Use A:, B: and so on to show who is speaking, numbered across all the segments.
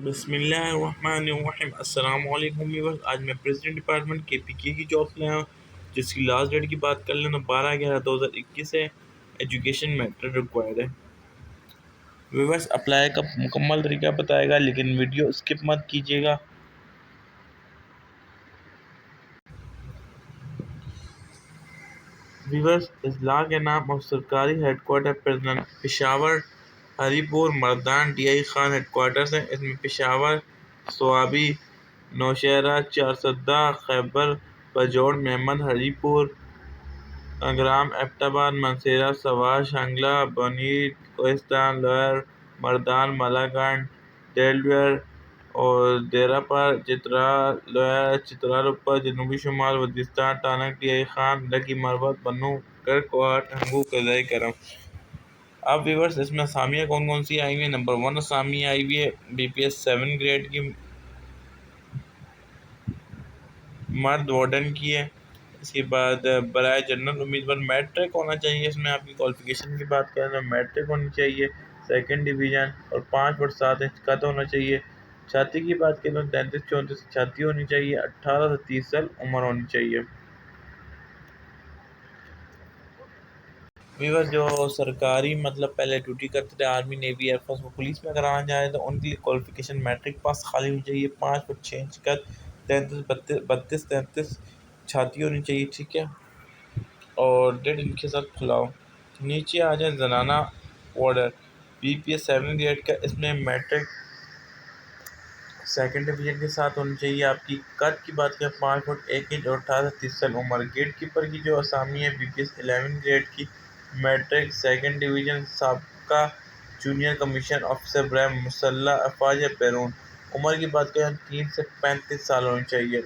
A: بسم اللہ الرحمن الرحیم۔ السلام علیکم ویورز، آج میں پریزیڈنٹ ڈپارٹمنٹ KPK کی جاب لے آیا ہوں، جس کی لاسٹ ڈیٹ کی بات کر لیں تو 12/11/2021 ہے۔ ایجوکیشن میٹر ریکوائرڈ ہے۔ ویورز اپلائی کا مکمل طریقہ بتائے گا، لیکن ویڈیو اسکپ مت کیجیے گا۔ ویورز اضلاع کے نام اور سرکاری ہیڈ کوارٹر پشاور، ہری پور، مردان DI خان ہیڈ کوارٹرز ہیں۔ اس میں پشاور، سوابی، نوشہرہ، چارسدہ، خیبر پجوڑ، میمن، ہری پور، انگرام، ایبٹ آباد، منسیرہ، سوات، شنگلہ، بونیٹ، کوہستان، لوئر، مردان، مالاکنڈ، دیلویر اور دیراپار، چترال، لوئر، چترال اوپر، جنوبی شمال وزیرستان، ٹانک DI خان، لکی مربت، بنوں، کرکوہٹ، ہنگو، قضائی کرم۔ اب ویورز اس میں اسامیاں کون کون سی آئی ہوئی ہیں۔ نمبر 1 اسامی آئی ہوئی ہے BPS 7 گریڈ کی، مرد وارڈن کی ہے۔ اس کے بعد برائے جنرل امیدوار میٹرک ہونا چاہیے۔ اس میں آپ کی کوالیفیکیشن کی بات کریں تو میٹرک ہونی چاہیے، 2nd ڈویژن اور 5 فٹ 7 انچ قد ہونا چاہیے۔ چھاتی کی بات کریں تو 33-34 چھاتی ہونی چاہیے، 18 سے 30 سال عمر ہونی چاہیے۔ ویور جو سرکاری پہلے ڈیوٹی کرتے تھے آرمی، نیوی، ایئر فورس و پولیس میں اگر آنا چاہیں تو ان کی کوالیفیکیشن میٹرک پاس خالی ہونی چاہیے، 5 فٹ 6 انچ قد، 32-33 چھاتی ہونی چاہیے، ٹھیک ہے، اور ڈیڑھ انچ کے ساتھ پھلاؤ۔ نیچے آ جائیں زنانہ وارڈر BPS 7 گریڈ کا، اس میں میٹرک 2nd ڈویژن کے ساتھ ہونی چاہیے۔ آپ کی قد کی بات کریں 5 فٹ 1 انچ اور 18 سے 30 سال عمر۔ گیٹ کیپر کی جو اسامی ہے BPS 11 گریڈ کی، میٹرک 2nd ڈویژن، سابقہ جونیئر کمیشن آفیسر برائے مسلح افواج بیرون۔ عمر کی بات کریں 3 سے 35 سال ہونی چاہیے۔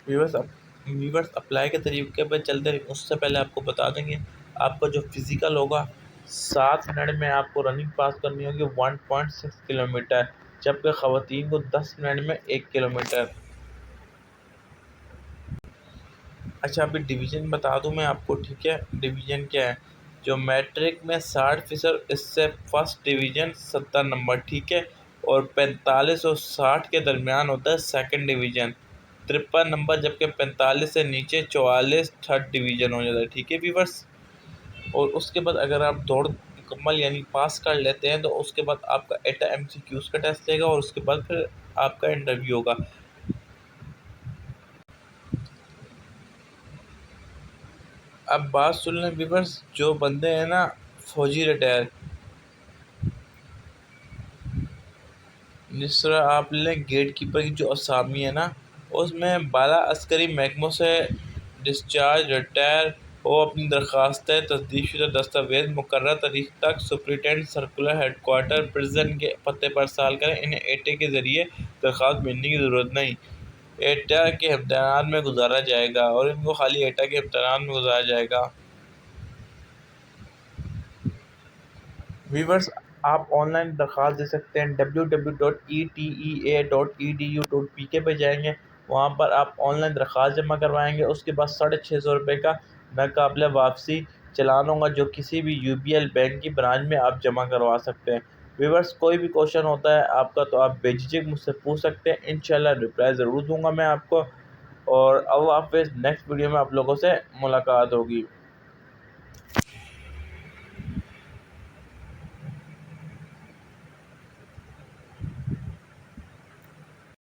A: ویورز اپلائی کے طریقے پہ چلتے ہیں، اس سے پہلے آپ کو بتا دیں گے آپ کا جو فزیکل ہوگا 7 منٹ میں آپ کو رننگ پاس کرنی ہوگی 1.6 کلومیٹر، جبکہ خواتین کو 10 منٹ میں 1 کلومیٹر۔ اچھا ابھی ڈویژن بتا دوں میں آپ کو، ٹھیک ہے، ڈویژن کیا ہے؟ جو میٹرک میں 60%، اس سے 1st ڈویژن 70 نمبر، ٹھیک ہے، اور 45 اور 60 کے درمیان ہوتا ہے 2nd ڈویژن 53 نمبر، جبکہ 45 سے نیچے 44 3rd ڈویژن ہو جاتا ہے، ٹھیک ہے ویورز۔ اور اس کے بعد اگر آپ دوڑ مکمل پاس کر لیتے ہیں تو اس کے بعد آپ کا ایٹا MCQs کا ٹیسٹ لے گا، اور اس کے بعد پھر آپ کا انٹرویو ہوگا۔ اب بات سن لیں ویورز، جو بندے ہیں نا فوجی ریٹائر، جس طرح آپ لیں گیٹ کیپر کی جو اسامی ہے نا، اس میں بالا عسکری محکموں سے ڈسچارج ریٹائر ہو، اپنی درخواستیں تصدیق شدہ دستاویز مقررہ تاریخ تک superintendent circular headquarter prison کے پتے پر ارسال کریں۔ انہیں ایٹے کے ذریعے درخواست بھیجنے کی ضرورت نہیں، ایٹا کے امتحانات میں گزارا جائے گا، اور ان کو خالی ایٹا کے امتحانات میں گزارا جائے گا۔ ویورز آپ آن لائن درخواست دے سکتے ہیں، www.etea.edu.pk پہ جائیں گے، وہاں پر آپ آن لائن درخواست جمع کروائیں گے۔ اس کے بعد 650 روپے کا ناقابل واپسی چالان ہوگا، جو کسی بھی UBL بینک کی برانچ میں آپ جمع کروا سکتے ہیں۔ ویورز کوئی بھی کوشچن ہوتا ہے آپ کا تو آپ بے جھجک مجھ سے پوچھ سکتے ہیں، انشاءاللہ رپلائی ضرور دوں گا میں آپ کو۔ اور اب حافظ، نیکسٹ ویڈیو میں آپ لوگوں سے ملاقات ہوگی۔